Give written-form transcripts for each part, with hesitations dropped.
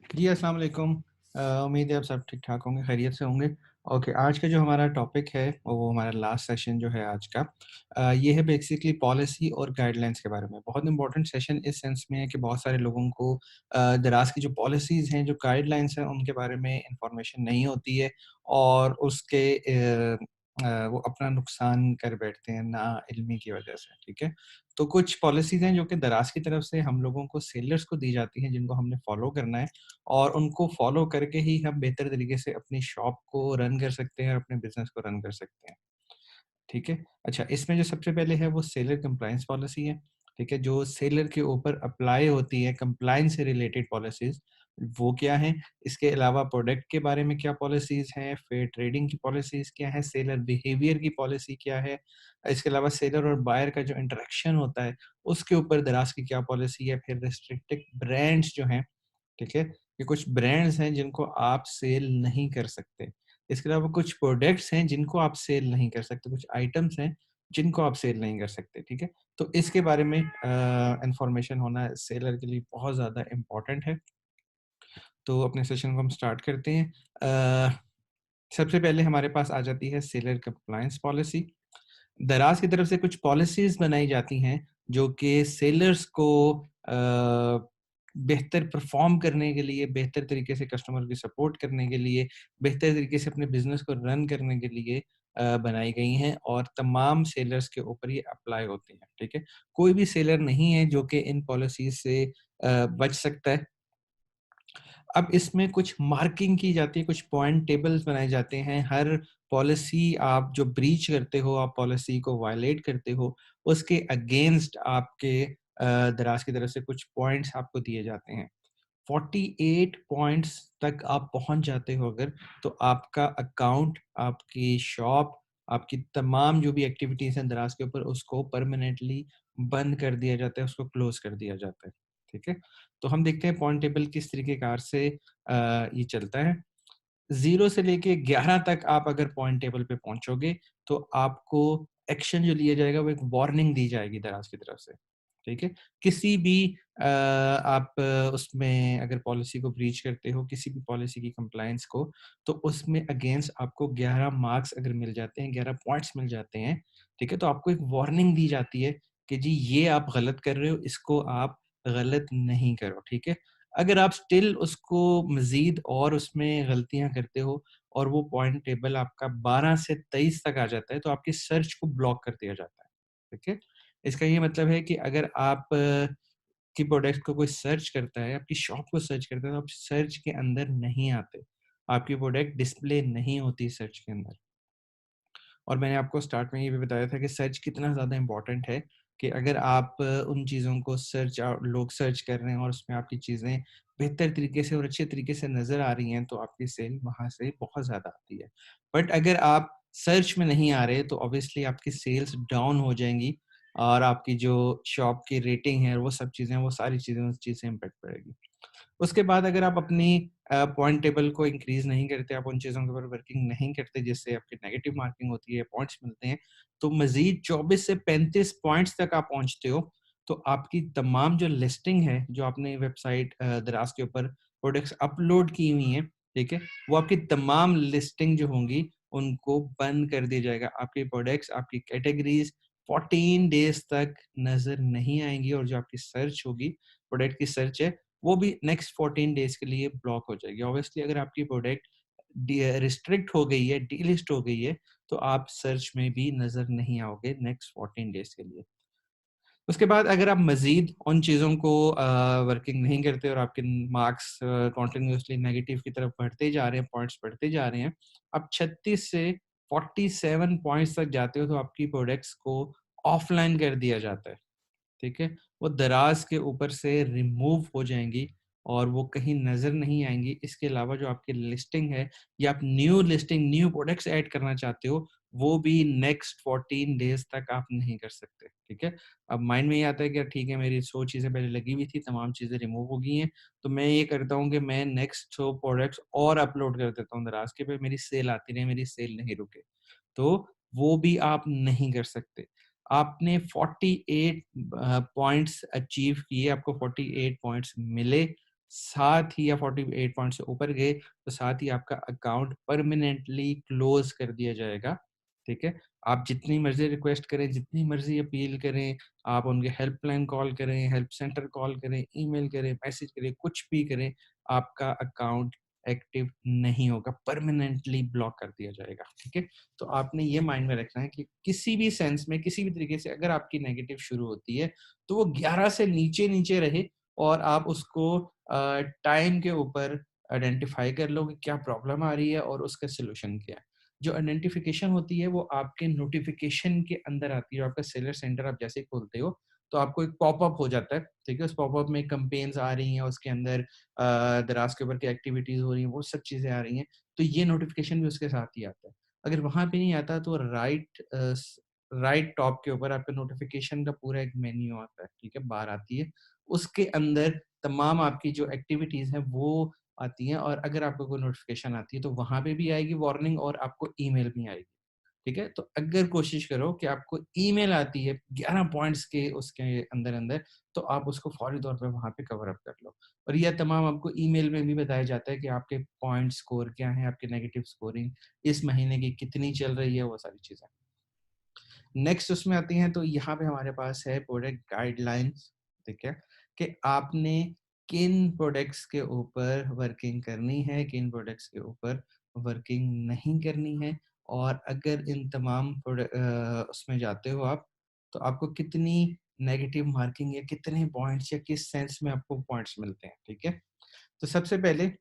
जी, अस्सलाम वालेकुम। उम्मीद है आप सब ठीक-ठाक होंगे, खैरियत से होंगे। ओके, आज का जो हमारा टॉपिक है वो हमारा लास्ट सेशन जो है आज का ये है बेसिकली पॉलिसी और गाइडलाइंस के बारे में। बहुत इम्पोर्टेंट सेशन इस सेंस में है कि बहुत सारे लोगों को दराज़ की जो पॉलिसीज़ हैं, जो गाइडलाइंस हैं, उनके बारे में इन्फॉर्मेशन नहीं होती है और उसके वो अपना नुकसान कर बैठते हैं नाइल्मी की वजह से, ठीक है? तो कुछ पॉलिसीज़ हैं जो कि दराज़ की तरफ से हम लोगों को सेलर्स को दी जाती हैं, जिनको हमने फ़ॉलो करना है। और उनको फ़ॉलो करके ही हम बेहतर तरीके से अपनी शॉप को रन कर सकते हैं, अपने बिज़नेस को रन कर सकते हैं। ठीक है? अच्छा, इसमें जो सबसे पहले है वो सेलर कंप्लायंस पॉलिसी है, ठीक है? जो सेलर के ऊपर अप्लाई होती है कंप्लायंस से रिलेटेड पॉलिसीज़, वो क्या हैं? इसके अलावा प्रोडक्ट के बारे में क्या पॉलिसीज़ हैं? फेयर ट्रेडिंग की पॉलिसीज़ क्या हैं? सेलर बिहेवियर की पॉलिसी क्या है? इसके अलावा सेलर और बायर का जो इंटरेक्शन होता है, उसके ऊपर दराज़ की क्या पॉलिसी है? फिर रिस्ट्रिक्टेड ब्रांड्स जो हैं, ठीक है? ये कुछ ब्रांड्स हैं जिनको आप सेल नहीं कर सकते। इसके अलावा कुछ प्रोडक्ट्स हैं जिनको आप सेल नहीं कर सकते, कुछ आइटम्स हैं जिनको आप सेल नहीं कर सकते, ठीक है? तो इसके बारे में इन्फॉर्मेशन होना सेलर के लिए बहुत ज़्यादा इम्पोर्टेंट है। तो अपने सेशन को हम स्टार्ट करते हैं। सबसे पहले हमारे पास आ जाती है सेलर कंप्लायंस पॉलिसी। दराज़ की तरफ से कुछ पॉलिसीज़ बनाई जाती हैं, जो कि सेलर्स को बेहतर परफ़ॉर्म करने के लिए, बेहतर तरीके से कस्टमर की सपोर्ट करने के लिए, बेहतर तरीके से अपने बिज़नेस को रन करने के लिए बनाई गई हैं और तमाम सेलर्स के ऊपर ये अप्लाई होती हैं, ठीक है? कोई भी सेलर नहीं है जो कि इन पॉलिसीज़ से बच सकता है। अब इसमें कुछ मार्किंग की जाती है, कुछ पॉइंट टेबल्स बनाए जाते हैं। हर पॉलिसी आप जो ब्रीच करते हो, आप पॉलिसी को वायलेट करते हो, उसके अगेंस्ट आपके दराज़ की तरफ से कुछ पॉइंट्स आपको दिए जाते हैं। 48 पॉइंट्स तक आप पहुँच जाते हो अगर, तो आपका अकाउंट, आपकी शॉप, आपकी तमाम जो भी एक्टिविटीज़ हैं दराज़ के ऊपर, उसको परमानेंटली बंद कर दिया जाता है, उसको क्लोज़ कर दिया जाता है। ठीक है? तो हम देखते हैं पॉइंट टेबल किस तरीके कार से ये चलता है। 0 से लेके 11 तक आप अगर पॉइंट टेबल पे पहुँचोगे, तो आपको एक्शन जो लिया जाएगा वो एक वार्निंग दी जाएगी दराज़ की तरफ से, ठीक है? किसी भी आप उसमें अगर पॉलिसी को ब्रीच करते हो, किसी भी पॉलिसी की कंप्लायंस को, तो उसमें अगेंस्ट आपको 11 मार्क्स अगर मिल जाते हैं, 11 पॉइंट्स मिल जाते हैं, ठीक है? तो आपको एक वार्निंग दी जाती है कि जी ये आप गलत कर रहे हो, इसको आप गलत नहीं करो, ठीक है? अगर आप स्टिल उसको मज़ीद और उसमें गलतियाँ करते हो और वो पॉइंट टेबल आपका 12 से 23 तक आ जाता है, तो आपकी सर्च को ब्लॉक कर दिया जाता है, ठीक है? इसका ये मतलब है कि अगर आप की प्रोडक्ट को कोई सर्च करता है, आपकी शॉप को सर्च करता है, तो आप सर्च के अंदर नहीं आते। आपकी प्रोडक्ट डिस्प्ले नहीं होती सर्च के अंदर। और मैंने आपको स्टार्ट में ये भी बताया था कि सर्च कितना ज़्यादा इम्पोर्टेंट है कि अगर आप उन चीज़ों को लोग सर्च कर रहे हैं और उसमें आपकी चीज़ें बेहतर तरीके से और अच्छे तरीके से नज़र आ रही हैं, तो आपकी सेल वहाँ से बहुत ज़्यादा आती है। बट अगर आप सर्च में नहीं आ रहे, तो ऑब्वियसली आपकी सेल्स डाउन हो जाएँगी और आपकी जो शॉप की रेटिंग है, वो सब चीज़ें, वो सारी चीज़ें उस चीज़ से इम्पैक्ट पड़ेगी। उसके बाद अगर आप अपनी पॉइंट टेबल को इंक्रीज़ नहीं करते, आप उन चीज़ों के ऊपर वर्किंग नहीं करते जिससे आपकी नेगेटिव मार्किंग होती है, पॉइंट्स मिलते हैं, तो मज़ीद 24 से 35 पॉइंट्स तक आप पहुँचते हो, तो आपकी तमाम जो लिस्टिंग है, जो आपने वेबसाइट दराज़ के ऊपर प्रोडक्ट्स अपलोड की हुई हैं, ठीक है? वो आपकी तमाम लिस्टिंग जो होंगी, उनको बंद कर दिया जाएगा। आपके प्रोडक्ट्स, आपकी कैटेगरीज़ 14 डेज़ तक नज़र नहीं आएँगी और जो आपकी सर्च होगी, प्रोडक्ट की सर्च है, वो भी नेक्स्ट 14 डेज़ के लिए ब्लॉक हो जाएगी। ऑब्वियसली अगर आपकी प्रोडक्ट रिस्ट्रिक्ट हो गई है, डीलिस्ट हो गई है, तो आप सर्च में भी नज़र नहीं आओगे नेक्स्ट 14 डेज़ के लिए। उसके बाद अगर आप मज़ीद उन चीज़ों को वर्किंग नहीं करते और आपके मार्क्स कंटीन्यूअसली नेगेटिव की तरफ बढ़ते जा रहे हैं, पॉइंट्स बढ़ते जा रहे हैं, आप 36 से 47 पॉइंट्स तक जाते हो, तो आपकी प्रोडक्ट्स को ऑफलाइन कर दिया जाता है। ठीक है? वो दराज़ के ऊपर से रिमूव हो जाएँगी और वो कहीं नज़र नहीं आएँगी। इसके अलावा जो आपकी लिस्टिंग है या आप new listing, new products add करना चाहते हो, वो भी नेक्स्ट 14 डेज़ तक आप नहीं कर सकते, ठीक है? अब माइंड में ये आता है कि यार ठीक है, मेरी 100 चीज़ें पहले लगी हुई थी, तमाम चीज़ें रिमूव हो गई हैं, तो मैं ये करता हूँ कि मैं नेक्स्ट 100 प्रोडक्ट्स और अपलोड कर देता हूँ दराज़ के पे, मेरी सेल आती रहे, मेरी सेल नहीं रुके। तो वो भी आप नहीं कर सकते। आपने 48 पॉइंट्स अचीव किए, आपको 48 पॉइंट्स मिले, साथ ही या 48 पॉइंट से ऊपर गए तो साथ ही आपका अकाउंट परमानेंटली क्लोज कर दिया जाएगा। ठीक है, आप जितनी मर्जी रिक्वेस्ट करें, जितनी मर्जी अपील करें, आप उनके हेल्पलाइन कॉल करें, हेल्प सेंटर कॉल करें, ईमेल करें, मैसेज करें, कुछ भी करें, आपका अकाउंट एक्टिव नहीं होगा, परमानेंटली ब्लॉक कर दिया जाएगा। ठीक है, तो आपने ये माइंड में रखना है कि किसी भी सेंस में, किसी भी तरीके से अगर आपकी नेगेटिव शुरू होती है तो वो 11 से नीचे नीचे रहे और आप उसको टाइम के ऊपर आइडेंटिफाई कर लो कि क्या प्रॉब्लम आ रही है और उसका सॉल्यूशन क्या है। जो आइडेंटिफिकेशन होती है वो आपके नोटिफिकेशन के अंदर आती है। जो आपका सेलर सेंटर आप जैसे ही खोलते हो तो आपको एक पॉपअप हो जाता है। ठीक है, उस पॉपअप में कैंपेन्स आ रही हैं, उसके अंदर दराज के ऊपर की एक्टिविटीज हो रही हैं, वो सब चीजें आ रही हैं, तो ये नोटिफिकेशन भी उसके साथ ही आता है। अगर वहां पे नहीं आता तो राइट टॉप के ऊपर आपका नोटिफिकेशन का पूरा एक मेन्यू आता है। ठीक है, बार आती है, उसके अंदर तमाम आपकी जो एक्टिविटीज़ हैं वो आती हैं, और अगर आपको कोई नोटिफ़िकेशन आती है तो वहाँ पे भी आएगी वार्निंग और आपको ईमेल भी आएगी। ठीक है? तो अगर कोशिश करो कि आपको ईमेल आती है 11 पॉइंट्स के उसके अंदर-अंदर, तो आप उसको फ़ौरी तौर पे वहाँ पे कवर अप कर लो। और ये तमाम आपको ईमेल में भी बताया जाता है कि आपके पॉइंट स्कोर क्या हैं, आपके नेगेटिव स्कोरिंग इस महीने की कितनी चल रही है, वो सारी चीज़ें। नेक्स्ट उसमें आती हैं तो यहाँ पे हमारे पास है प्रोडक्ट गाइडलाइंस। ठीक है, कि आपने किन प्रोडक्ट्स के ऊपर वर्किंग करनी है, किन प्रोडक्ट्स के ऊपर वर्किंग नहीं करनी है, और अगर इन तमाम उसमें जाते हो आप, तो आपको कितनी नेगेटिव मार्किंग या कितने पॉइंट्स या किस सेंस में आपको पॉइंट्स मिलते हैं। ठीक है, तो सबसे पहले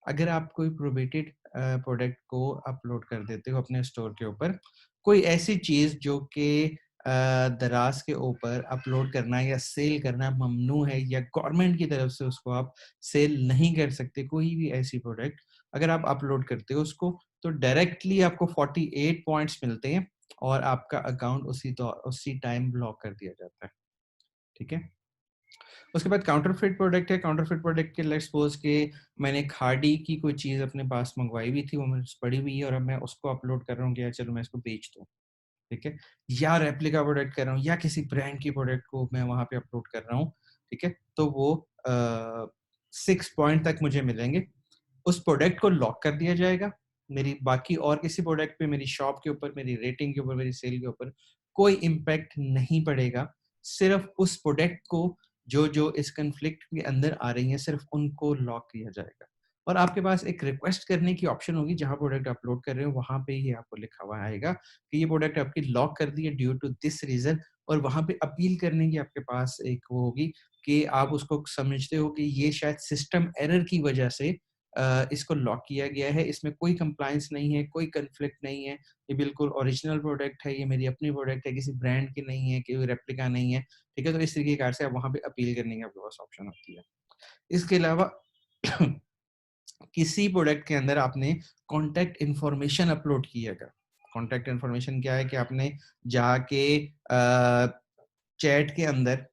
अगर आप कोई प्रोबेटेड प्रोडक्ट को अपलोड कर देते हो अपने स्टोर के ऊपर, कोई ऐसी चीज़ जो कि दराज के ऊपर अपलोड करना या सेल करना ममनू है, या गवर्नमेंट की तरफ से उसको आप सेल नहीं कर सकते, कोई भी ऐसी प्रोडक्ट अगर आप अपलोड करते हो उसको, तो डायरेक्टली आपको 48 पॉइंट्स मिलते हैं और आपका अकाउंट उसी टाइम ब्लॉक कर दिया जाता है। ठीक है? उसके बाद काउंटरफिट प्रोडक्ट है। काउंटरफिट प्रोडक्ट के लेट्स सपोज कि मैंने खाड़ी की कोई चीज़ अपने पास मंगवाई हुई थी, वो मेरे पास पड़ी हुई है और अब मैं उसको अपलोड कर रहा हूँ कि यार चलो मैं इसको बेच दूँ। ठीक है? या रेप्लिका प्रोडक्ट कर रहा हूँ या किसी ब्रांड की प्रोडक्ट को मैं वहाँ पे अपलोड कर रहा हूँ। ठीक है? तो वो 6 पॉइंट तक मुझे मिलेंगे। उस प्रोडक्ट को लॉक कर दिया जाएगा। मेरी बाकी और किसी प्रोडक्ट पे, मेरी शॉप के ऊपर, मेरी रेटिंग के ऊपर, मेरी सेल के ऊपर कोई इम्पैक्ट नहीं पड़ेगा। सिर्फ़ उस प्रोडक्ट को जो इस कॉन्फ्लिक्ट के अंदर आ रही हैं, सिर्फ़ उनको लॉक किया जाएगा। और आपके पास एक रिक्वेस्ट करने की ऑप्शन होगी, जहाँ प्रोडक्ट अपलोड कर रहे हो, वहाँ पे ये आपको लिखा हुआ आएगा कि ये प्रोडक्ट आपकी लॉक कर दी है ड्यू टू दिस रीज़न, और वहाँ पे अपील करने की आपके पास एक वो होगी कि आप उसको समझते हो कि ये शायद सिस्टम एरर की वजह से इसको लॉक किया गया है, इसमें कोई कंप्लायंस नहीं है, कोई कॉन्फ्लिक्ट नहीं है, ये बिल्कुल ओरिजिनल प्रोडक्ट है, ये मेरी अपनी प्रोडक्ट है, किसी ब्रांड की नहीं है, कोई रेप्लिका नहीं है। ठीक है? तो इस तरीके कार से आप वहाँ पे अपील करने की आपके पास ऑप्शन होती है। इसके अलावा किसी प्रोडक्ट के अंदर आपने कॉन्टैक्ट इन्फॉर्मेशन अपलोड की है क्या? कॉन्टैक्ट इन्फॉर्मेशन क्या है कि आपने जाके चैट के अंदर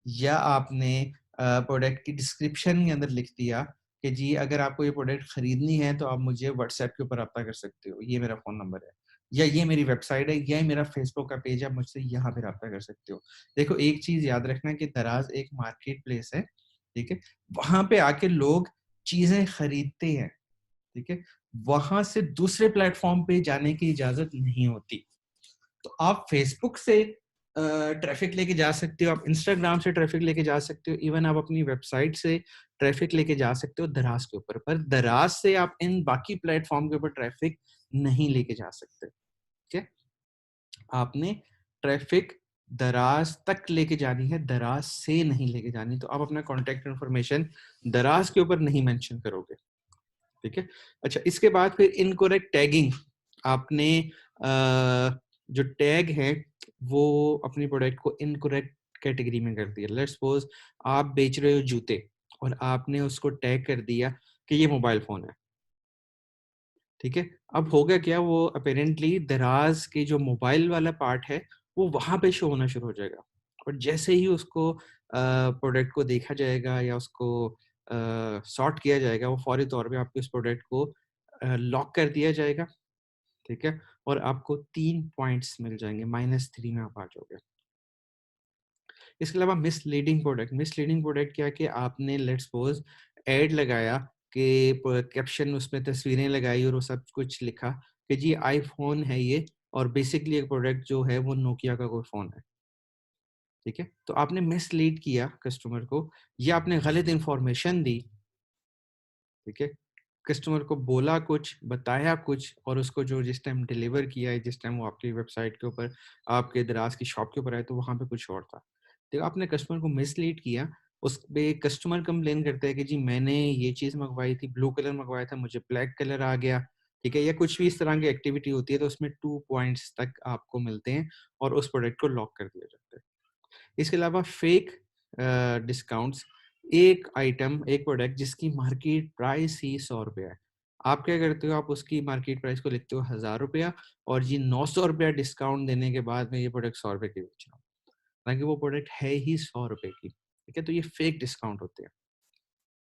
या आपने प्रोडक्ट की डिस्क्रिप्शन के अंदर लिख दिया कि जी अगर आपको ये प्रोडक्ट खरीदनी है तो आप मुझे व्हाट्सएप के ऊपर रब्ता कर सकते हो, ये मेरा फ़ोन नंबर है, या ये मेरी वेबसाइट है, या ये मेरा फेसबुक का पेज है, आप मुझसे यहाँ पे रब्ता कर सकते हो। देखो एक चीज़ याद रखना कि दराज़ एक मार्केट प्लेस है, ठीक है? वहाँ पे आके लोग चीज़ें खरीदते हैं, ठीक है? वहाँ से दूसरे प्लेटफ़ॉर्म पे जाने की इजाज़त नहीं होती। तो आप फेसबुक से ट्रैफिक लेके जा सकते हो, आप इंस्टाग्राम से ट्रैफिक लेके जा सकते हो, इवन आप अपनी वेबसाइट से ट्रैफिक लेके जा सकते हो दराज के ऊपर, पर दराज से आप इन बाकी प्लेटफॉर्म के ऊपर ट्रैफिक नहीं लेके जा सकते। ठीक है? आपने ट्रैफिक दराज तक लेके जानी है, दराज से नहीं लेके जानी। तो आप अपना कॉन्टैक्ट इन्फॉर्मेशन दराज के ऊपर नहीं मेंशन करोगे। ठीक है? अच्छा, इसके बाद फिर इनकरेक्ट टैगिंग। आपने जो टैग है वो अपनी प्रोडक्ट को इनकरेक्ट कैटेगरी में कर दिया। लेट्स सपोज आप बेच रहे हो जूते और आपने उसको टैग कर दिया कि ये मोबाइल फ़ोन है। ठीक है? अब होगा क्या, वो अपैरेंटली दराज के जो मोबाइल वाला पार्ट है, वो वहाँ पे शो होना शुरू हो जाएगा। और जैसे ही उसको प्रोडक्ट को देखा जाएगा या उसको सॉर्ट किया जाएगा, वो फ़ौरी तौर पे आपके उस प्रोडक्ट को लॉक कर दिया जाएगा। ठीक है? और आपको 3 पॉइंट्स मिल जाएँगे, -3 में आप आ जाओगे। इसके अलावा मिसलीडिंग प्रोडक्ट क्या है कि आपने लेट्स सपोज एड लगाया कि कैप्शन उसमें तस्वीरें लगाई और वो सब कुछ लिखा कि जी आईफोन है ये, और बेसिकली एक प्रोडक्ट जो है वो नोकिया का कोई फ़ोन है, ठीक है? तो आपने मिसलीड किया कस्टमर को, या आपने गलत इन्फॉर्मेशन दी, ठीक है? कस्टमर को बोला कुछ, बताया कुछ, और उसको जो जिस टाइम डिलीवर किया है, जिस टाइम वो आपकी वेबसाइट के ऊपर, आपके दराज़ की शॉप के ऊपर आए, तो वहाँ पे कुछ और था। तो आपने कस्टमर को मिसलीड किया, उस पे कस्टमर कंप्लेन करता है कि जी मैंने ये चीज़ मँगवाई थी, ब्लू कलर मँगवाया था, मुझे ब्लैक कलर आ गया, ठीक है? या कुछ भी इस तरह की एक्टिविटी होती है, तो उसमें 2 पॉइंट्स तक आपको मिलते हैं और उस प्रोडक्ट को लॉक कर दिया जाता है। इसके अलावा फेक डिस्काउंट्स, एक आइटम, एक प्रोडक्ट जिसकी मार्केट प्राइस ही ₹100 है। आप क्या करते हो, आप उसकी मार्केट प्राइस को लिखते हो ₹1000 और ये ₹900 डिस्काउंट देने के बाद मैं ये प्रोडक्ट ₹100 की बेच रहा हूँ। हालाँकि वो प्रोडक्ट है ही ₹100 की, ठीक है? तो ये फेक डिस्काउंट होते हैं,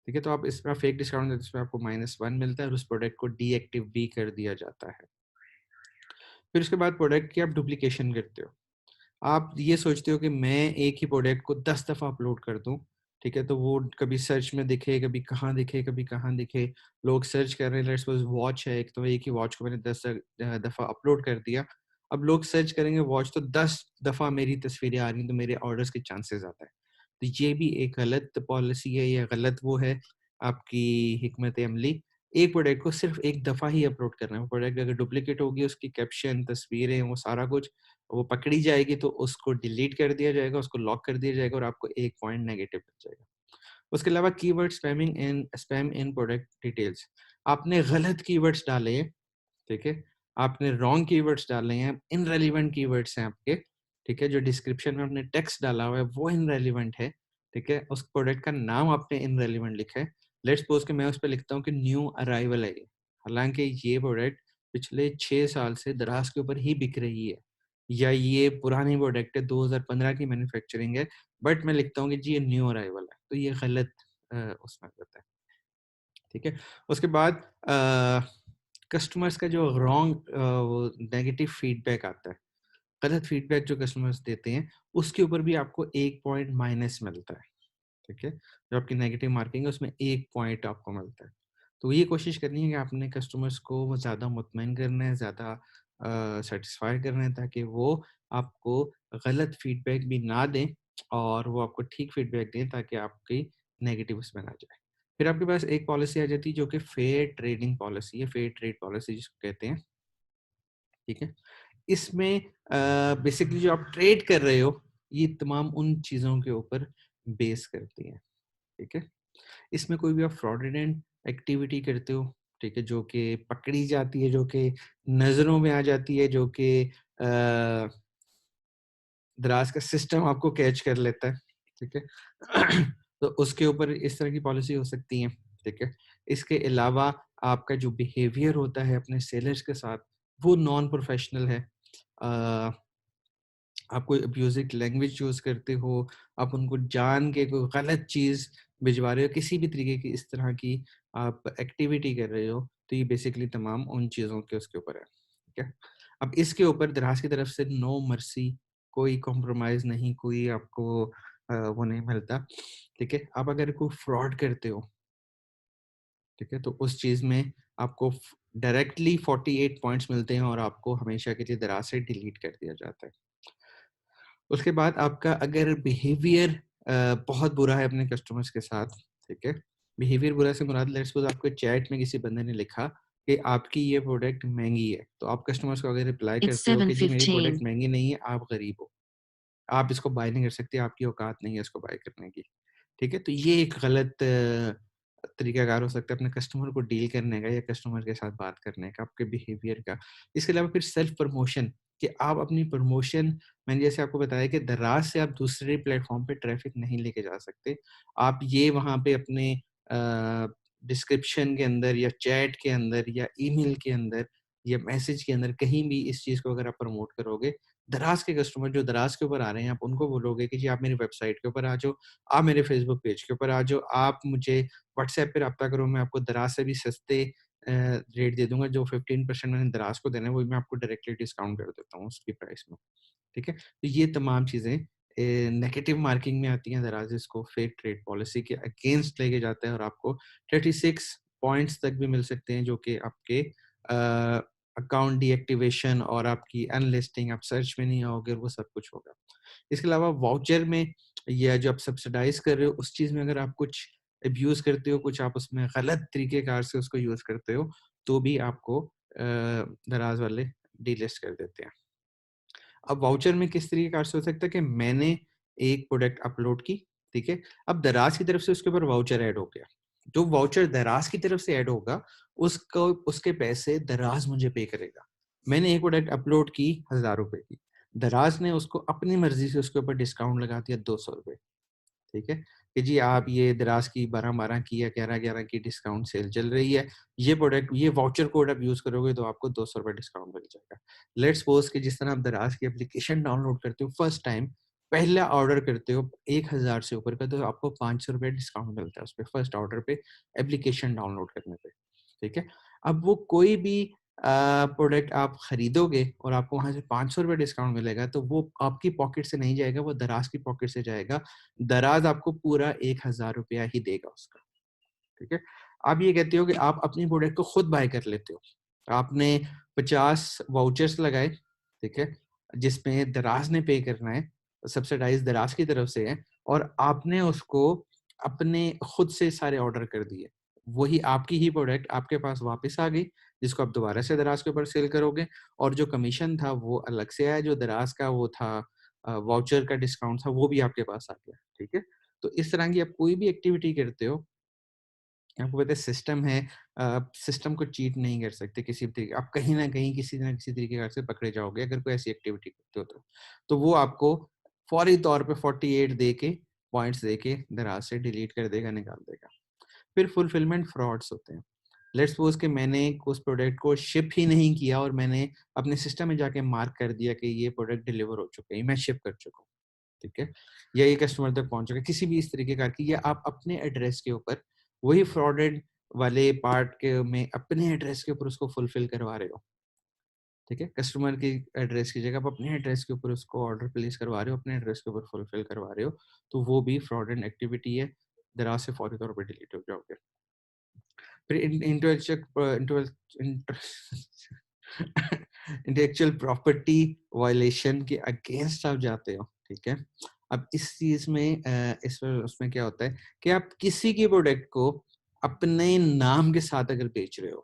ठीक है? तो आप इसमें फेक डिस्काउंट देते हो, इसमें आपको -1 मिलता है और उस प्रोडक्ट को डीएक्टिव भी कर दिया जाता है। फिर उसके बाद प्रोडक्ट की आप डुप्लीकेशन करते हो। आप ये सोचते हो कि मैं एक ही प्रोडक्ट को 10 दफ़ा अपलोड कर दूँ, ठीक है? तो वो कभी सर्च में दिखे, कभी कहाँ दिखे, कभी कहाँ दिखे। लोग सर्च कर रहे हैं, लेट्स सपोज़ वॉच है एक, तो एक ही वॉच को मैंने 10 दफ़ा अपलोड कर दिया। अब लोग सर्च करेंगे वॉच, तो 10 दफ़ा मेरी तस्वीरें आ रही हैं, तो मेरे ऑर्डर्स के चांसेस ज़्यादा है। तो ये भी एक गलत पॉलिसी है, या गलत वो है आपकी हिकमत अमली। एक प्रोडक्ट को सिर्फ़ एक दफ़ा ही अपलोड करना है। वो प्रोडक्ट अगर डुप्लीकेट होगी, उसकी कैप्शन, तस्वीरें, वो सारा कुछ, वो पकड़ी जाएगी, तो उसको डिलीट कर दिया जाएगा, उसको लॉक कर दिया जाएगा और आपको 1 पॉइंट नेगेटिव मिल जाएगा। उसके अलावा कीवर्ड स्पैम इन प्रोडक्ट डिटेल्स। आपने गलत कीवर्ड्स डाले हैं, ठीक है? आपने रॉन्ग कीवर्ड्स डाले हैं, इर्रेलेवेंट कीवर्ड्स हैं आपके, ठीक है? जो डिस्क्रिप्शन में आपने टेक्स्ट डाला हुआ है वो इर्रेलेवेंट है, ठीक है? उस प्रोडक्ट का नाम आपने इर्रेलेवेंट लिखा है। लेट्स सपोज़ कि मैं उस पे लिखता हूँ कि न्यू अराइवल है ये। हालाँकि ये प्रोडक्ट पिछले 6 साल से दराज़ के ऊपर ही बिक रही है, या ये पुरानी प्रोडक्ट है, 2015 की मैन्युफैक्चरिंग है, बट मैं लिखता हूँ कि जी ये न्यू अराइवल है। तो ये गलत उसमें होता है, ठीक है? उसके बाद कस्टमर्स का जो रॉन्ग वो नेगेटिव फीडबैक आता है, गलत फीडबैक जो कस्टमर्स देते हैं, उसके ऊपर भी आपको 1 पॉइंट माइनस मिलता है, ठीक है? जो आपकी नेगेटिव मार्किंग है, उसमें 1 पॉइंट आपको मिलता है। तो ये कोशिश करनी है कि आपने कस्टमर्स को वो ज़्यादा मुतमईन करना है, ज़्यादा सैटिस्फाई करना है, ताकि वो आपको गलत फीडबैक भी ना दें और वो आपको ठीक फीडबैक दें, ताकि आपकी नेगेटिव उसमें ना जाए। फिर आपके पास एक पॉलिसी आ जाती है जो कि फेयर ट्रेडिंग पॉलिसी है, फेयर ट्रेड पॉलिसी जिसको कहते हैं, ठीक है? इसमें बेसिकली जो आप ट्रेड कर रहे हो, ये तमाम उन चीज़ों के ऊपर बेस करती है, ठीक है? इसमें कोई भी आप फ्रॉडुलेंट एक्टिविटी करते हो, ठीक है? जो कि पकड़ी जाती है, जो कि नज़रों में आ जाती है, जो कि दराज़ का सिस्टम आपको कैच कर लेता है, ठीक है? तो उसके ऊपर इस तरह की पॉलिसी हो सकती है, ठीक है? इसके अलावा आपका जो बिहेवियर होता है अपने सेलर्स के साथ, वो नॉन प्रोफेशनल है। अ, आप कोई अब्यूज़िव लैंग्वेज यूज़ करते हो, आप उनको जान के कोई गलत चीज़ भिजवा रहे हो, किसी भी तरीके की इस तरह की आप एक्टिविटी कर रहे हो, तो ये बेसिकली तमाम उन चीज़ों के उसके ऊपर है, ठीक है? अब इसके ऊपर दराज़ की तरफ से नो मर्सी, कोई कॉम्प्रोमाइज़ नहीं, कोई आपको वो नहीं मिलता, ठीक है? आप अगर कोई फ्रॉड करते हो, ठीक है? तो उस चीज़ में आपको डायरेक्टली 48 पॉइंट्स मिलते हैं और आपको हमेशा के लिए दराज़ से डिलीट कर दिया जाता है। उसके बाद आपका अगर बिहेवियर बहुत बुरा है अपने कस्टमर्स के साथ, ठीक है? बिहेवियर बुरा से मुराद, लेट्स सपोज़ आपको चैट में किसी बंदे ने लिखा कि आपकी ये प्रोडक्ट महँगी है, तो आप कस्टमर्स को अगर रिप्लाई It's करते हो कि जी मेरी 7:15. प्रोडक्ट महँगी नहीं है, आप गरीब हो। आप इसको बाय नहीं कर सकते, आपकी औकात नहीं है इसको बाय करने की। ठीक है? तो ये एक गलत तरीकाकार हो सकता है अपने कस्टमर को डील करने का या कस्टमर के साथ बात करने का, आपके बिहेवियर का। इसके अलावा फिर सेल्फ प्रमोशन, कि आप अपनी प्रमोशन, मैंने जैसे आपको बताया कि दराज़ से आप दूसरे प्लेटफ़ॉर्म पे ट्रैफ़िक नहीं लेके जा सकते। आप ये वहाँ पे अपने डिस्क्रिप्शन के अंदर या चैट के अंदर या ईमेल के अंदर या मैसेज के अंदर कहीं भी इस चीज़ को अगर आप प्रमोट करोगे, दराज़ के कस्टमर जो दराज़ के ऊपर आ रहे हैं, आप उनको बोलोगे कि जी आप मेरी वेबसाइट के ऊपर आ जाओ, आप मेरे फ़ेसबुक पेज के ऊपर आ जाओ, आप मुझे व्हाट्सएप पे राब्ता करो, मैं आपको दराज़ से भी सस्ते रेट दे दूँगा, जो 15% मैंने दराज़ को देना है, वो मैं आपको डायरेक्टली डिस्काउंट कर देता हूँ उसकी प्राइस में, ठीक है? तो ये तमाम चीज़ें नेगेटिव मार्किंग में आती हैं दराज, इसको फेयर ट्रेड पॉलिसी के अगेंस्ट लेके जाता है और आपको 36 पॉइंट्स तक भी मिल सकते हैं, जो कि आपके अकाउंट डीएक्टिवेशन और आपकी अनलिस्टिंग, आप सर्च में नहीं आओगे, वो सब कुछ होगा। इसके अलावा वाउचर में या जो आप सब्सिडाइज कर रहे हो उस चीज़ में अगर आप कुछ अब्यूज़ करते हो, कुछ आप उसमें गलत तरीक़ेकार से उसको यूज़ करते हो, तो भी आपको दराज वाले डीलिस्ट कर देते हैं। अब वाउचर में किस तरीक़ेकार से हो सकता है कि मैंने एक प्रोडक्ट अपलोड की, ठीक है? अब दराज की तरफ से उसके ऊपर वाउचर ऐड हो गया। जो वाउचर दराज की तरफ से ऐड होगा, उसको उसके पैसे दराज मुझे पे करेगा। मैंने एक प्रोडक्ट अपलोड की ₹1000 की, दराज ने उसको अपनी मर्ज़ी से उसके ऊपर डिस्काउंट लगा दिया ₹200, ठीक है? कि जी आप ये दराज की 12-12 की या 11-11 की डिस्काउंट सेल चल रही है, ये प्रोडक्ट, ये वाउचर कोड आप यूज़ करोगे तो आपको ₹200 डिस्काउंट मिल जाएगा। लेट्स सपोज़ कि जिस तरह आप दराज की एप्लीकेशन डाउनलोड करते हो फर्स्ट टाइम, पहला ऑर्डर करते हो 1000 से ऊपर का, तो आपको ₹500 डिस्काउंट मिलता है उसपे फर्स्ट ऑर्डर पे, एप्लीकेशन डाउनलोड करने पे, ठीक है? अब वो कोई भी प्रोडक्ट आप खरीदोगे और आपको वहाँ से ₹500 डिस्काउंट मिलेगा, तो वो आपकी पॉकेट से नहीं जाएगा, वो दराज की पॉकेट से जाएगा। दराज आपको पूरा ₹1000 ही देगा उसका, ठीक है? आप ये कहते हो कि आप अपनी प्रोडक्ट को खुद बाय कर लेते हो। आपने 50 वाउचर्स लगाए, ठीक है? जिसमें दराज ने पे करना है, सब्सिडाइज़ दराज की तरफ से है और आपने उसको अपने खुद से सारे ऑर्डर कर दिए। वही आपकी ही प्रोडक्ट आपके पास वापस आ गई, जिसको आप दोबारा से दराज के ऊपर सेल करोगे और जो कमीशन था वो अलग से आया, जो दराज का वो था वाउचर का डिस्काउंट था, वो भी आपके पास आ गया, ठीक है? तो इस तरह की आप कोई भी एक्टिविटी करते हो, आपको पता है सिस्टम है, सिस्टम को चीट नहीं कर सकते किसी भी तरीके, आप कहीं न कहीं किसी न किसी तरीके से पकड़े जाओगे अगर कोई ऐसी एक्टिविटी करते हो तो। तो वो आपको फौरी तौर पे 48 दे के, पॉइंट्स दे के दराज से डिलीट कर देगा, निकाल देगा। फिर फुलफिलमेंट फ्रॉड्स होते हैं। लेट्स सपोज़ कि मैंने उस प्रोडक्ट को शिप ही नहीं किया और मैंने अपने सिस्टम में जाके मार्क कर दिया कि ये प्रोडक्ट डिलीवर हो चुका है, मैं शिप कर चुका हूँ, ठीक है? या ये कस्टमर तक पहुँच चुका है, किसी भी इस तरीके का कि या आप अपने एड्रेस के ऊपर वही फ्रॉडेड वाले पार्ट के में अपने एड्रेस के ऊपर उसको फुलफिल करवा रहे हो, ठीक है? कस्टमर की एड्रेस की जगह आप अपने एड्रेस के ऊपर उसको ऑर्डर प्लेस करवा रहे हो, अपने एड्रेस के ऊपर फुलफिल करवा रहे हो, तो वो भी फ्रॉडेड एक्टिविटी है, दराज से फौरी तौर पे डिलीट हो जाओगे। फिर इंटेलेक्चुअल प्रॉपर्टी वायलेशन के अगेंस्ट आप जाते हो, ठीक है? अब इस चीज़ में उसमें क्या होता है कि आप किसी की प्रोडक्ट को अपने नाम के साथ अगर बेच रहे हो,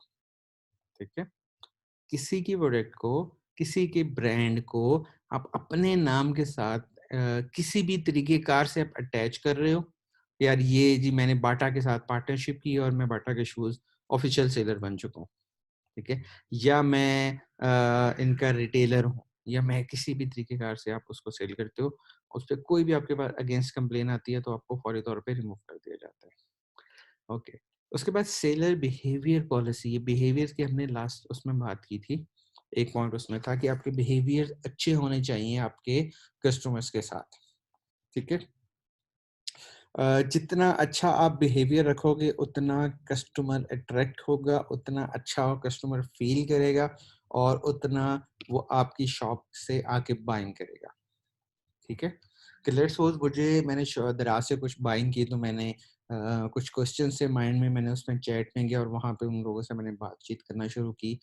ठीक है? किसी की प्रोडक्ट को, किसी के ब्रांड को आप अपने नाम के साथ किसी भी तरीके कार से आप अटैच कर रहे हो, यार ये जी मैंने बाटा के साथ पार्टनरशिप की और मैं बाटा के शूज़ ऑफ़िशियल सेलर बन चुका हूँ, ठीक है? या मैं इनका रिटेलर हूँ या मैं किसी भी तरीके कार से आप उसको सेल करते हो, उसपे कोई भी आपके पास अगेंस्ट कंप्लेन आती है तो आपको फौरी तौर पे रिमूव कर दिया जाता है। ओके। उसके बाद सेलर बिहेवियर पॉलिसी, ये बिहेवियर की हमने लास्ट उसमें बात की थी। एक पॉइंट उसमें था कि आपके बिहेवियर अच्छे होने चाहिए आपके कस्टमर्स के साथ, ठीक है? जितना अच्छा आप बिहेवियर रखोगे उतना कस्टमर अट्रैक्ट होगा, उतना अच्छा कस्टमर फ़ील करेगा और उतना वो आपकी शॉप से आके बाइंग करेगा। ठीक है? कि लेट्स सपोज़ मुझे मैंने दराज़ से कुछ बाइंग की तो मैंने कुछ क्वेश्चन से माइंड में मैंने उसमें चैट में गया और वहाँ पे उन लोगों से मैंने बातचीत करना शुरू की।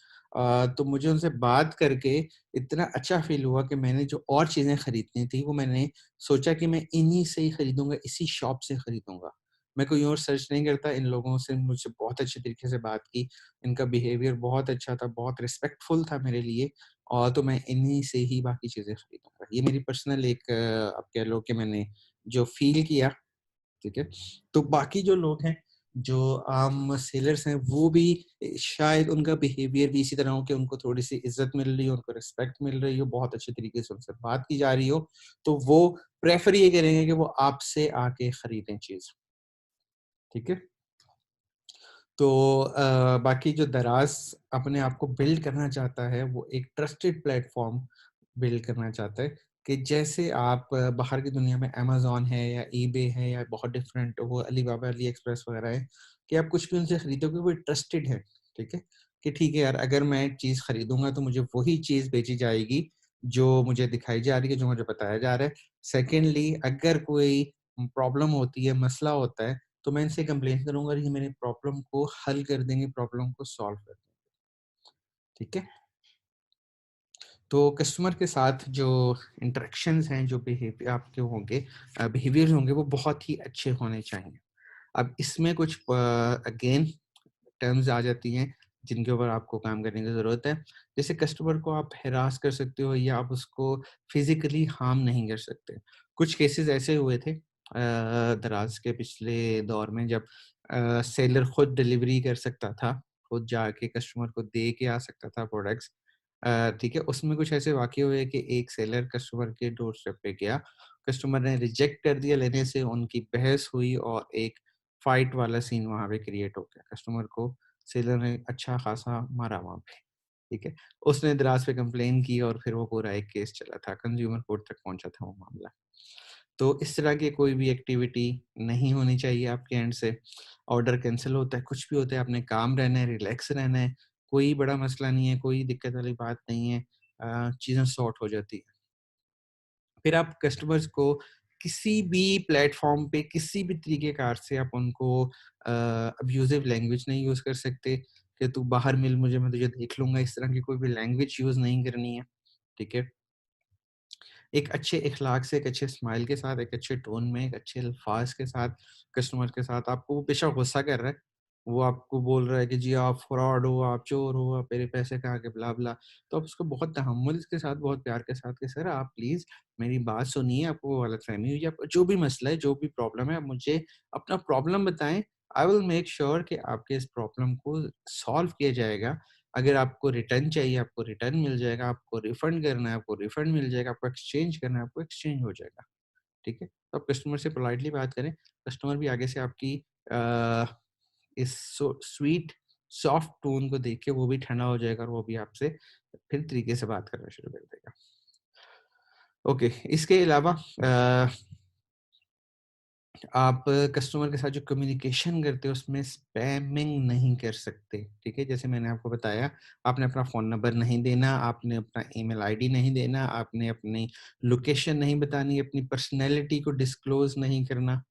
तो मुझे उनसे बात करके इतना अच्छा फ़ील हुआ कि मैंने जो और चीज़ें खरीदनी थी वो मैंने सोचा कि मैं इन्हीं से ही खरीदूँगा, इसी शॉप से खरीदूँगा। मैं कोई और सर्च नहीं करता, इन लोगों से मुझसे बहुत अच्छे तरीके से बात की, इनका बिहेवियर बहुत अच्छा था, बहुत रिस्पेक्टफुल था मेरे लिए और तो मैं इन्हीं से ही बाकी चीज़ें खरीदूँगा। ये मेरी पर्सनल एक आप कह लो कि मैंने जो फ़ील किया, ठीक है? तो बाकी जो लोग हैं, जो आम सेलर्स हैं, वो भी शायद उनका बिहेवियर भी इसी तरह हो कि उनको थोड़ी-सी इज़्ज़त मिल रही हो, उनको रिस्पेक्ट मिल रही हो, बहुत अच्छे तरीके से उनसे बात की जा रही हो, तो वो प्रेफ़र ये करेंगे कि वो आपसे आके खरीदें चीज़, ठीक है? तो बाकी जो दराज़ अपने आप को बिल्ड करना चाहता है, वो एक ट्रस्टेड प्लेटफ़ॉर्म बिल्ड करना चाहता है कि जैसे आप बाहर की दुनिया में अमेज़न है या ईबे है या बहुत डिफरेंट वो अलीबाबा, अली एक्सप्रेस वगैरह है, कि आप कुछ भी उनसे खरीदोगे वो ट्रस्टेड है, ठीक है? कि ठीक है यार, अगर मैं चीज़ खरीदूँगा तो मुझे वही चीज़ बेची जाएगी जो मुझे दिखाई जा रही है, जो मुझे बताया जा रहा है। सेकेंडली अगर कोई प्रॉब्लम होती है, मसला होता है, तो मैं इनसे कंप्लेन करूँगा और ये मेरी प्रॉब्लम को हल कर देंगे, प्रॉब्लम को सॉल्व कर देंगे। ठीक है? तो कस्टमर के साथ जो इंटरेक्शंस हैं, जो बिहेवियर आपके होंगे बिहेवियर्स होंगे, वो बहुत ही अच्छे होने चाहिए। अब इसमें कुछ अगेन टर्म्स आ जाती हैं, जिनके ऊपर आपको काम करने की ज़रूरत है। जैसे कस्टमर को आप हैरास कर सकते हो या आप उसको फिज़िकली हार्म नहीं कर सकते। कुछ केसेज़ ऐसे हुए थे दराज़ के पिछले दौर में, जब सेलर खुद डिलीवरी कर सकता था, खुद जाके कस्टमर को दे के आ सकता था प्रोडक्ट्स। ठीक है? उसमें कुछ ऐसे वाक़ये हुए कि एक सेलर कस्टमर के डोर स्टेप पे गया, कस्टमर ने रिजेक्ट कर दिया लेने से, उनकी बहस हुई और एक फाइट वाला सीन वहाँ पे क्रिएट हो गया। कस्टमर को सेलर ने अच्छा खासा मारा वहाँ पे, ठीक है? उसने दराज़ पे कंप्लेन की और फिर वो पूरा एक केस चला था, कंज़्यूमर कोर्ट तक पहुँचा था वो मामला। तो इस तरह की कोई भी एक्टिविटी नहीं होनी चाहिए आपके एंड से। ऑर्डर कैंसल होता है, कुछ भी होता है, आपने काम रहना है, रिलैक्स रहना है, कोई बड़ा मसला नहीं है, कोई दिक्कत वाली बात नहीं है, चीज़ें सॉर्ट हो जाती हैं। फिर आप कस्टमर्स को किसी भी प्लेटफ़ॉर्म पे किसी भी तरीके कार से आप उनको अब्यूज़िव लैंग्वेज नहीं यूज़ कर सकते कि तू बाहर मिल मुझे, मैं तुझे देख लूँगा, इस तरह की कोई भी लैंग्वेज यूज़ नहीं करनी है, ठीक है? एक अच्छे इखलाक से, एक अच्छे स्माइल के साथ, एक अच्छे टोन में, एक अच्छे अल्फ़ाज़ के साथ, कस्टमर के साथ आपको वो बेशक गुस्सा कर रहा है, वो आपको बोल रहा है कि जी आप फ्रॉड हो, आप चोर हो, आप मेरे पैसे खा के ब्ला-ब्ला। तो आप उसको बहुत तहम्मुल के साथ, बहुत प्यार के साथ कि सर आप प्लीज़ मेरी बात सुनिए, आपको वो गलतफ़हमी हुई है, आपका जो भी मसला है, जो भी प्रॉब्लम है, आप मुझे अपना प्रॉब्लम बताएँ। आई विल मेक श्योर कि आपके इस प्रॉब्लम को सॉल्व किया जाएगा। अगर आपको रिटर्न चाहिए, आपको रिटर्न मिल जाएगा, आपको रिफंड करना है, आपको रिफंड मिल जाएगा, आपको एक्सचेंज करना है, आपको एक्सचेंज हो जाएगा, ठीक है? तो आप कस्टमर से पोलाइटली बात करें, कस्टमर भी आगे से आपकी अ, इस स्वीट, सॉफ्ट टोन को देख के वो भी ठंडा हो जाएगा और वो भी आपसे फिर तरीके से बात करना शुरू कर देगा। ओके, इसके अलावा आप कस्टमर के साथ जो कम्युनिकेशन करते हो उसमें स्पैमिंग नहीं कर सकते, ठीक है? जैसे मैंने आपको बताया, आपने अपना फ़ोन नंबर नहीं देना, आपने अपना ईमेल आईडी नहीं देना, आपने अपनी लोकेशन नहीं बतानी, अपनी पर्सनैलिटी को डिस्क्लोज़ नहीं करना।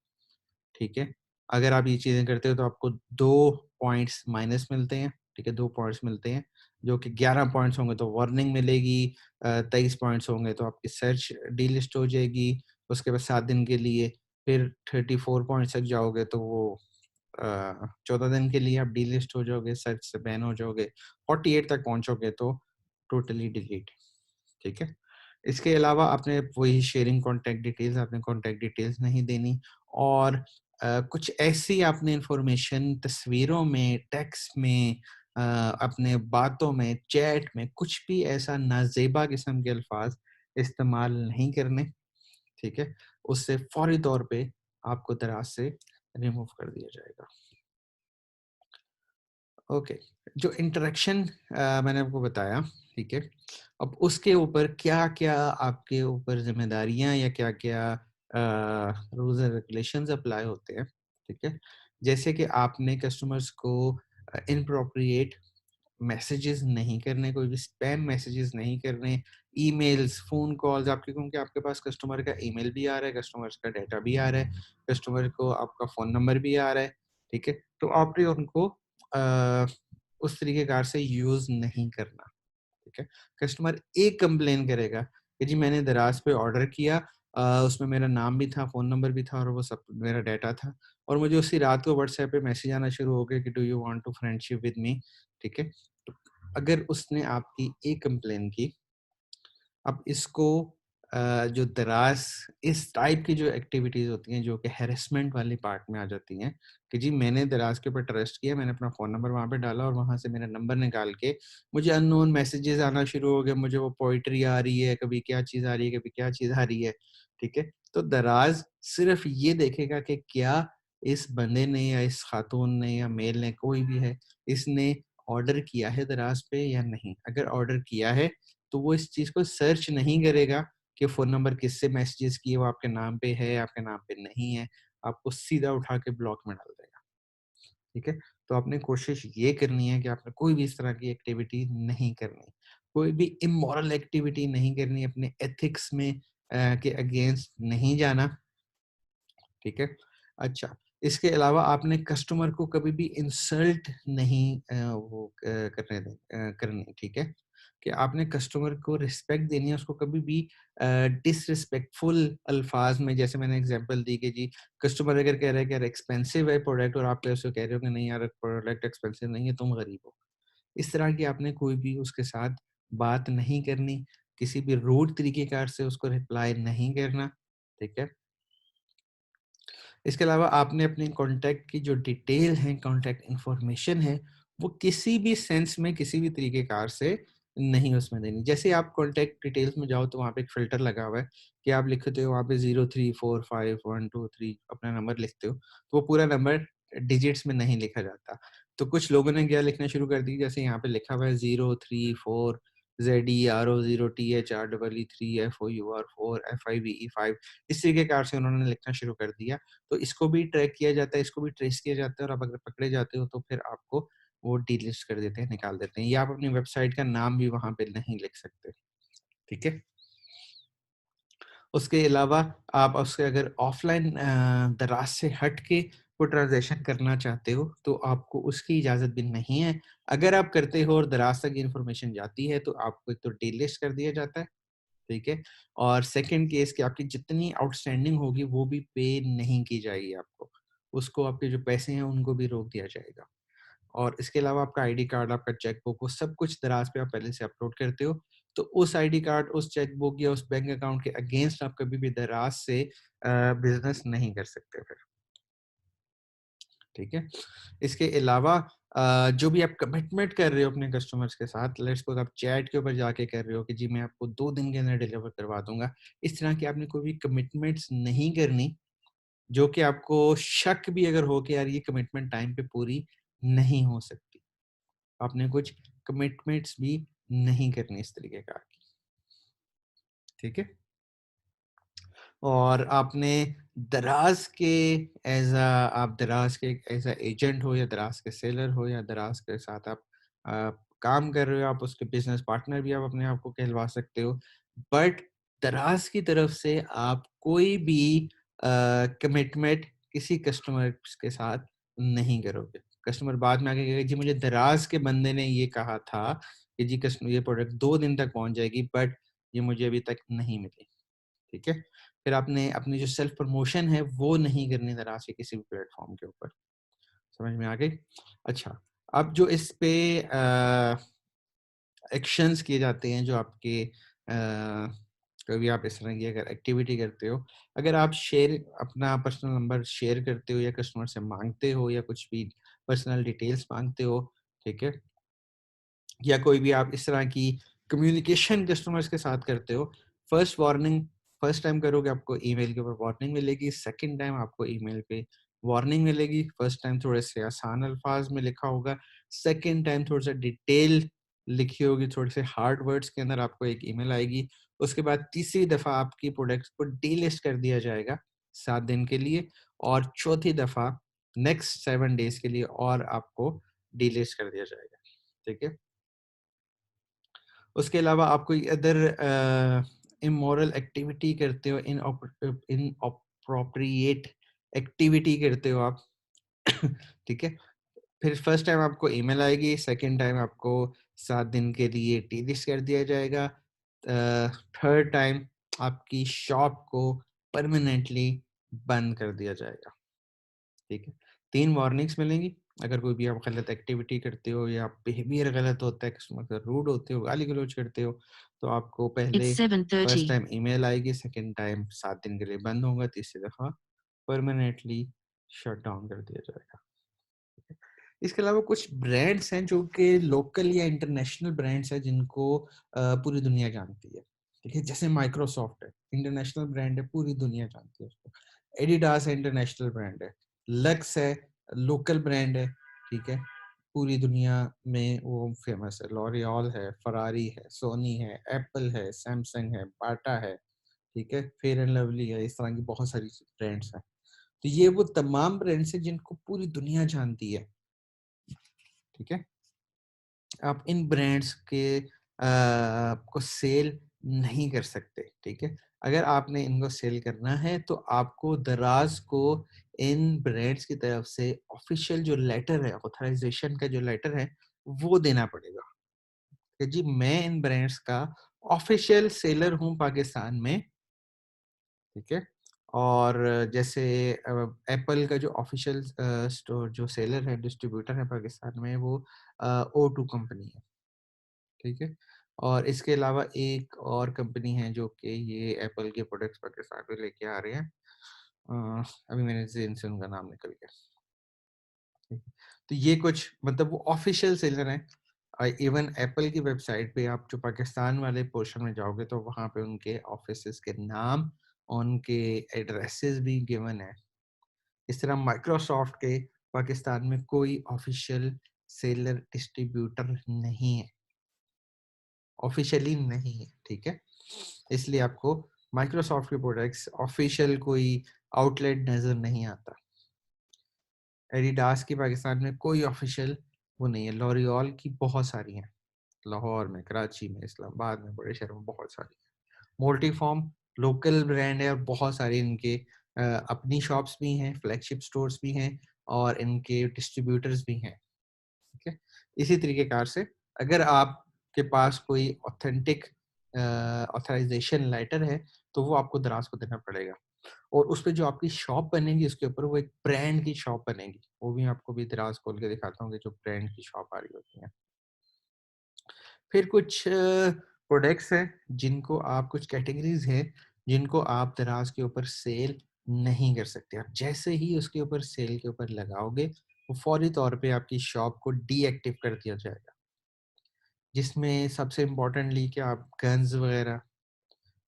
ठीक है? अगर आप ये चीज़ें करते हो तो आपको 2 पॉइंट्स माइनस मिलते हैं, ठीक है? 2 पॉइंट्स मिलते हैं, जो कि 11 पॉइंट्स होंगे तो वार्निंग मिलेगी, 23 पॉइंट्स होंगे तो आपकी सर्च डीलिस्ट हो जाएगी, उसके बाद 7 दिन के लिए, फिर 34 पॉइंट्स तक जाओगे तो वो 14 दिन के लिए आप डीलिस्ट हो जाओगे, सर्च से बैन हो जाओगे, 48 तक पहुँचोगे तो टोटली डिलीट, ठीक है? इसके अलावा आपने वही शेयरिंग कॉन्टैक्ट डिटेल्स, आपने कॉन्टैक्ट डिटेल्स नहीं देनी और कुछ ऐसी आपने इन्फॉर्मेशन तस्वीरों में, टेक्स्ट में, अपने बातों में, चैट में कुछ भी ऐसा नाज़ेबा किस्म के अल्फ़ाज़ इस्तेमाल नहीं करने, ठीक है? उससे फ़ौरी तौर पे आपको दराज़ से रिमूव कर दिया जाएगा। ओके, जो इंटरेक्शन मैंने आपको बताया, ठीक है? अब उसके ऊपर क्या-क्या आपके ऊपर ज़िम्मेदारियाँ या क्या-क्या रूल्स एंड रेगुलेशंस अप्लाई होते हैं, ठीक है? जैसे कि आपने कस्टमर्स को इनअप्रोप्रिएट मैसेजेस नहीं करने, कोई भी स्पैम मैसेजेस नहीं करने, ईमेल्स, फ़ोन कॉल्स आपके, क्योंकि आपके पास कस्टमर का ईमेल भी आ रहा है, कस्टमर्स का डाटा भी आ रहा है, कस्टमर को आपका फ़ोन नंबर भी आ रहा है, ठीक है? तो आपने उनको अ, उस तरीके कार से यूज़ नहीं करना, ठीक है? कस्टमर एक कंप्लेन करेगा कि जी मैंने दराज़ पे ऑर्डर किया, उसमें मेरा नाम भी था, फ़ोन नंबर भी था और वो सब मेरा डाटा था और मुझे उसी रात को व्हाट्सऐप पे मैसेज आना शुरू हो गया कि do you want to friendship with me, ठीक है? तो अगर उसने आपकी एक कंप्लेन की, अब इसको जो दराज़ इस टाइप की जो एक्टिविटीज़ होती हैं, जो कि हैरेसमेंट वाली पार्ट में आ जाती हैं, कि जी मैंने दराज़ के ऊपर ट्रस्ट किया, मैंने अपना फ़ोन नंबर वहाँ पे डाला और वहाँ से मेरा नंबर निकाल के मुझे अननोन मैसेजेस आना शुरू हो गए, मुझे वो पोएट्री आ रही है, कभी क्या चीज़ आ रही है, कभी क्या चीज़ आ रही है, ठीक है? तो दराज़ सिर्फ़ ये देखेगा कि क्या इस बंदे ने या इस खातून ने या मेल ने, कोई भी है, इसने ऑर्डर किया है दराज़ पे या नहीं? अगर ऑर्डर किया है तो वो इस चीज़ को सर्च नहीं करेगा कि फ़ोन नंबर किससे मैसेजेस किए, वो आपके नाम पे है, आपके नाम पे नहीं है, आपको सीधा उठा के ब्लॉक में डाल देगा, ठीक है? तो आपने कोशिश ये करनी है कि आपने कोई भी इस तरह की एक्टिविटी नहीं करनी। कोई भी इमोरल एक्टिविटी नहीं करनी, अपने एथिक्स में के अगेंस्ट नहीं जाना, ठीक है? अच्छा, इसके अलावा आपने कस्टमर को कभी भी इंसल्ट नहीं करनी, ठीक है? कि आपने कस्टमर को रिस्पेक्ट देनी है, उसको कभी भी डिसरिस्पेक्टफुल अल्फाज़ में, जैसे मैंने एग्ज़ाम्पल दी कि जी, कस्टमर अगर कह रहा है कि यार एक्सपेंसिव है प्रोडक्ट और आप उसको कह रहे हो कि नहीं यार प्रोडक्ट एक्सपेंसिव नहीं है, तुम गरीब हो। इस तरह की आपने कोई भी उसके साथ बात नहीं करनी, किसी भी रूड तरीक़ेकार से उसको रिप्लाई नहीं करना, ठीक है? इसके अलावा आपने अपने कॉन्टैक्ट की जो डिटेल है, कॉन्टैक्ट इन्फॉर्मेशन है, वो किसी भी सेंस में, किसी भी तरीक़ेकार से नहीं उसमें देनी। जैसे आप कॉन्टैक्ट डिटेल्स में जाओ तो वहाँ पे एक फ़िल्टर लगा हुआ है कि आप लिखते हो वहाँ पे 034512 अपना नंबर लिखते हो, तो वो पूरा नंबर डिजिट्स में नहीं लिखा जाता। तो कुछ लोगों ने क्या लिखना शुरू कर दी, जैसे यहाँ पे लिखा हुआ है 034 ZERO0THREE3FOUR4 FIVE5, इस तरीक़ेकार से उन्होंने लिखना शुरू कर दिया। तो इसको भी ट्रैक किया जाता है, इसको भी ट्रेस किया जाता है और आप अगर पकड़े जाते हो तो फिर आपको वो डीलिस्ट कर देते हैं, निकाल देते हैं, या आप अपनी वेबसाइट का नाम भी वहाँ पे नहीं लिख सकते, ठीक है? उसके अलावा आप उसके अगर ऑफ़लाइन दराज़ से हट के कोई ट्रांज़ैक्शन करना चाहते हो, तो आपको उसकी इजाज़त भी नहीं है। अगर आप करते हो और दराज़ तक इन्फॉर्मेशन जाती है, तो आपको एक तो डीलिस्ट कर दिया जाता है, ठीक है? और सेकंड केस कि आपकी जितनी आउटस्टैंडिंग होगी वो भी पे नहीं की जाएगी आपको। उसको आपके जो पैसे हैं उनको भी रोक दिया जाएगा। और इसके अलावा आपका आईडी कार्ड, आपका चेकबुक, वो सब कुछ दराज़ पे आप पहले से अपलोड करते हो। तो उस आईडी कार्ड, उस चेकबुक या उस बैंक अकाउंट के अगेंस्ट आप कभी भी दराज़ से बिज़नेस नहीं कर सकते फिर, ठीक है? इसके अलावा जो भी आप कमिटमेंट कर रहे हो अपने कस्टमर्स के साथ, लेट्स सपोज़ आप चैट के ऊपर जाके कह रहे हो कि जी मैं आपको 2 दिन के अंदर डिलीवर करवा दूँगा। इस तरह की आपने कोई भी कमिटमेंट्स नहीं करनी, जो कि आपको शक भी अगर हो कि यार ये कमिटमेंट टाइम पे पूरी नहीं हो सकती। आपने कुछ कमिटमेंट्स भी नहीं करनी इस तरीके का, ठीक है? और आपने दराज़ के आप दराज़ के एज़ एजेंट हो या दराज़ के सेलर हो या दराज़ के साथ आप काम कर रहे हो, आप उसके बिज़नेस पार्टनर भी आप अपने आप को कहलवा सकते हो। बट दराज़ की तरफ से आप कोई भी कमिटमेंट किसी कस्टमर्स के साथ नहीं करोगे। कस्टमर बाद में आके कहेगा जी मुझे दराज़ के बंदे ने ये कहा था कि जी ये प्रोडक्ट 2 दिन तक पहुँच जाएगी, बट ये मुझे अभी तक नहीं मिली। ठीक है? फिर आपने अपनी जो सेल्फ प्रमोशन है वो नहीं करनी दराज़ के किसी भी प्लेटफ़ॉर्म के ऊपर। समझ में आ गई? अच्छा, अब जो इस पे एक्शंस किए जाते हैं जो आपके कभी आप इस तरह की अगर एक्टिविटी करते हो, अगर आप अपना पर्सनल नंबर शेयर करते हो या कस्टमर से माँगते हो या कुछ भी पर्सनल डिटेल्स माँगते हो, ठीक है? या कोई भी आप इस तरह की कम्युनिकेशन कस्टमर्स के साथ करते हो, फर्स्ट टाइम करोगे आपको ईमेल के ऊपर वार्निंग मिलेगी, सेकंड टाइम आपको ईमेल पे वार्निंग मिलेगी, फर्स्ट टाइम थोड़े से आसान अल्फाज में लिखा होगा, सेकंड टाइम थोड़ा-सा डिटेल लिखी होगी, थोड़े से हार्ड वर्ड्स के अंदर आपको एक ईमेल आएगी। उसके बाद तीसरी दफ़ा आपकी प्रोडक्ट्स को डीलिस्ट कर दिया जाएगा 7 दिन के लिए, और चौथी दफ़ा नेक्स्ट 7 डेज़ के लिए और आपको डीलिस्ट कर दिया जाएगा। ठीक है? उसके अलावा आप कोई अदर इमोरल एक्टिविटी करते हो, इनअप्रोप्रिएट एक्टिविटी करते हो आप, ठीक है? फिर फर्स्ट टाइम आपको ईमेल आएगी, सेकंड टाइम आपको 7 दिन के लिए डिलिस्ट कर दिया जाएगा। थर्ड टाइम आपकी शॉप को परमानेंटली बंद कर दिया जाएगा। ठीक है? 3 वार्निंग्स मिलेंगी, अगर कोई भी आप गलत एक्टिविटी करते हो या बिहेवियर गलत होता है, कस्टमर से रूड होते हो, गाली-गलौज करते हो, तो आपको पहले It's 7:30. फर्स्ट टाइम ईमेल आएगी, सेकंड टाइम 7 दिन के लिए बंद होगा, तीसरी दफ़ा परमानेंटली शट डाउन कर दिया जाएगा। ठीक है? इसके अलावा कुछ ब्रांड्स हैं जो कि लोकल या इंटरनेशनल ब्रांड्स हैं जिनको पूरी दुनिया जानती है। ठीक है? जैसे माइक्रोसॉफ्ट है, इंटरनेशनल ब्रांड है, पूरी दुनिया जानती है उसको। एडिडास है, इंटरनेशनल ब्रांड है। लक्स है, लोकल ब्रांड है, ठीक है? पूरी दुनिया में वो फेमस है। लॉरियल है, फरारी है, सोनी है, एप्पल है, सैमसंग है, बाटा है, ठीक है? फेयर एंड लवली है, इस तरह की बहुत सारी ब्रांड्स हैं। तो ये वो तमाम ब्रांड्स हैं जिनको पूरी दुनिया जानती है, ठीक है? आप इन ब्रांड्स के आपको सेल नहीं कर सकते, ठीक है। अगर आपने इनको सेल करना है तो आपको दराज को इन ब्रांड्स की तरफ से ऑफिशियल जो लेटर है, ऑथराइजेशन का जो लेटर है, वो देना पड़ेगा कि जी मैं इन ब्रांड्स का ऑफिशियल सेलर हूँ पाकिस्तान में, ठीक है। और जैसे एप्पल का जो ऑफिशियल स्टोर जो सेलर है, डिस्ट्रीब्यूटर है पाकिस्तान में, वो O2 कंपनी है, ठीक है। और इसके अलावा एक और कंपनी है जो कि ये एप्पल के प्रोडक्ट्स पाकिस्तान में लेके आ रहे हैं। अभी मेरे ज़हन से उनका नाम निकल गया। ठीक है। तो ये कुछ मतलब वो ऑफिशियल सेलर हैं। इवन एप्पल की वेबसाइट पे आप जो पाकिस्तान वाले पोर्शन में जाओगे तो वहाँ पे उनके ऑफिसेस के नाम, उनके एड्रेसेस भी गिवन है। इस तरह माइक्रोसॉफ्ट के पाकिस्तान में कोई ऑफिशियल सेलर डिस्ट्रीब्यूटर नहीं है, ऑफिशियली नहीं है, ठीक है। इसलिए आपको माइक्रोसॉफ्ट के प्रोडक्ट्स ऑफिशियल कोई आउटलेट नजर नहीं आता। एडिडास की पाकिस्तान में कोई ऑफिशियल वो नहीं है। लॉरियल की बहुत सारी हैं, लाहौर में, कराची में, इस्लामाबाद में, बड़े शहरों में बहुत सारी हैं। मोल्टीफॉर्म लोकल ब्रांड है और बहुत सारे इनके अपनी शॉप्स भी हैं, फ्लैगशिप स्टोर्स भी हैं और इनके डिस्ट्रीब्यूटर्स भी हैं, ठीक है। इसी तरीके कार से अगर आपके पास कोई ऑथेंटिक ऑथराइजेशन लेटर है तो वो आपको दराज को देना पड़ेगा। और उस पे जो आपकी शॉप बनेगी उसके ऊपर वो एक ब्रांड की शॉप बनेगी। वो भी आपको भी दराज खोल के दिखाता हूँ कि जो ब्रांड की शॉप आ रही होती है। फिर कुछ प्रोडक्ट्स हैं जिनको आप, कुछ कैटेगरीज हैं जिनको आप दराज के ऊपर सेल नहीं कर सकते। आप जैसे ही उसके ऊपर सेल के ऊपर लगाओगे वो फौरी तौर पे आपकी शॉप को डीएक्टिव कर दिया जाएगा। जिसमें सबसे इम्पोर्टेंटली कि आप गन्स वगैरह,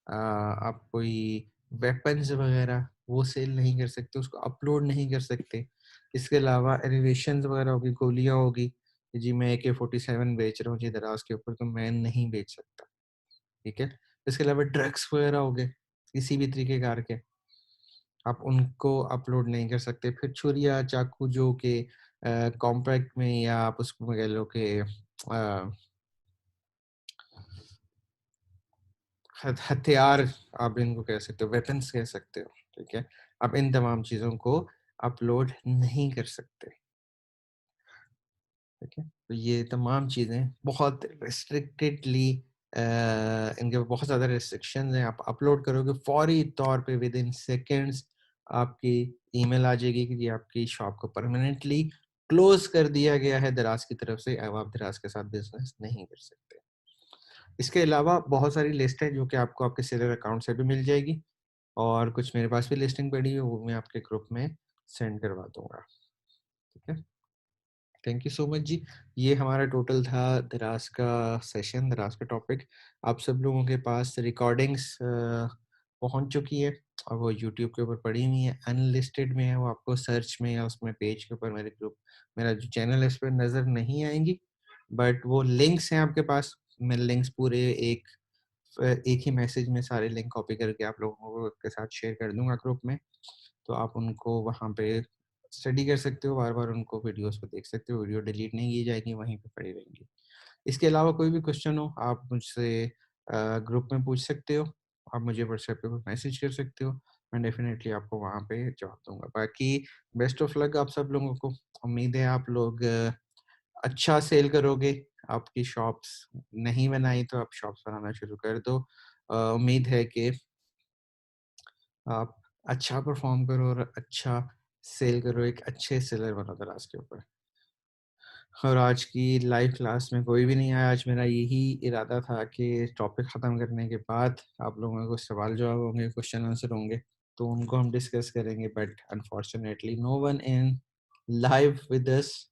आप कोई वेपन्स वगैरह वो सेल नहीं कर सकते, उसको अपलोड नहीं कर सकते। इसके अलावा एनिमेशंस वगैरह होगी, गोलियाँ होगी कि जी मैं AK-47 बेच रहा हूँ जी दराज के ऊपर, तो मैं नहीं बेच सकता, ठीक है। इसके अलावा ड्रग्स वगैरह हो गए किसी भी तरीके कार के, आप उनको अपलोड नहीं कर सकते। फिर छुरिया चाकू जो कि कॉम्पैक्ट में, या आप उसको कह लो कि हथियार, आप इनको कह सकते हो, वेपन्स कह सकते हो, ठीक है। आप इन तमाम चीज़ों को अपलोड नहीं कर सकते, ठीक है। तो ये तमाम चीज़ें बहुत रिस्ट्रिक्टेडली, इनके बहुत ज़्यादा रिस्ट्रिक्शंस हैं। आप अपलोड करोगे फौरी तौर पे विद इन सेकेंड्स आपकी ईमेल आ जाएगी कि जी आपकी शॉप को परमानेंटली क्लोज कर दिया गया है दराज की तरफ से, अब आप दराज के साथ बिजनेस नहीं कर सकते। इसके अलावा बहुत सारी लिस्ट है जो कि आपको आपके सेलर अकाउंट से भी मिल जाएगी, और कुछ मेरे पास भी लिस्टिंग पड़ी है, वो मैं आपके ग्रुप में सेंड करवा दूंगा, ठीक है। थैंक यू सो मच जी। ये हमारा टोटल था दराज का सेशन, दराज का टॉपिक। आप सब लोगों के पास रिकॉर्डिंग्स पहुंच चुकी है और वो यूट्यूब के ऊपर पड़ी हुई है, अनलिस्टेड में है, वो आपको सर्च में या उसमें पेज के ऊपर मेरे ग्रुप, मेरा जो चैनल है इस पर नज़र नहीं आएंगी, बट वो लिंक्स हैं आपके पास। मैं लिंक्स पूरे एक ही मैसेज में सारे लिंक कॉपी करके आप लोगों को के साथ शेयर कर दूंगा ग्रुप में। तो आप उनको वहाँ पे स्टडी कर सकते हो, बार बार उनको वीडियोस को देख सकते हो, वीडियो डिलीट नहीं की जाएगी, वहीं पे पड़ी रहेंगी। इसके अलावा कोई भी क्वेश्चन हो आप मुझसे ग्रुप में पूछ सकते हो, आप मुझे व्हाट्सएप पे मैसेज कर सकते हो, मैं डेफिनेटली आपको वहाँ पे जवाब दूंगा। बाकी बेस्ट ऑफ लक आप सब लोगों को। उम्मीद है आप लोग अच्छा सेल करोगे। आपकी शॉप्स नहीं बनाई तो आप शॉप्स बनाना शुरू कर दो। उम्मीद है कि आप अच्छा परफॉर्म करो और अच्छा सेल करो, एक अच्छे सेलर बनो दराज के ऊपर। और आज की लाइव क्लास में कोई भी नहीं आया। आज मेरा यही इरादा था कि टॉपिक ख़त्म करने के बाद आप लोगों को सवाल जवाब होंगे, क्वेश्चन आंसर होंगे, तो उनको हम डिस्कस करेंगे, but unfortunately no one in live with us.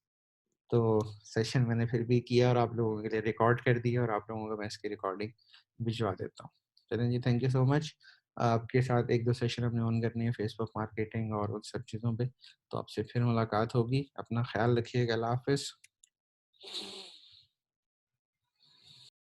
तो सेशन मैंने फिर भी किया और आप लोगों के लिए रिकॉर्ड कर दिया, और आप लोगों को मैं इसकी रिकॉर्डिंग भिजवा देता हूँ। चलें जी, थैंक यू सो मच। आपके साथ एक दो सेशन हमने ऑन करनी है फेसबुक मार्केटिंग और उन सब चीज़ों पे, तो आपसे फिर मुलाकात होगी। अपना ख्याल रखिएगा। अल्लाह हाफिज़।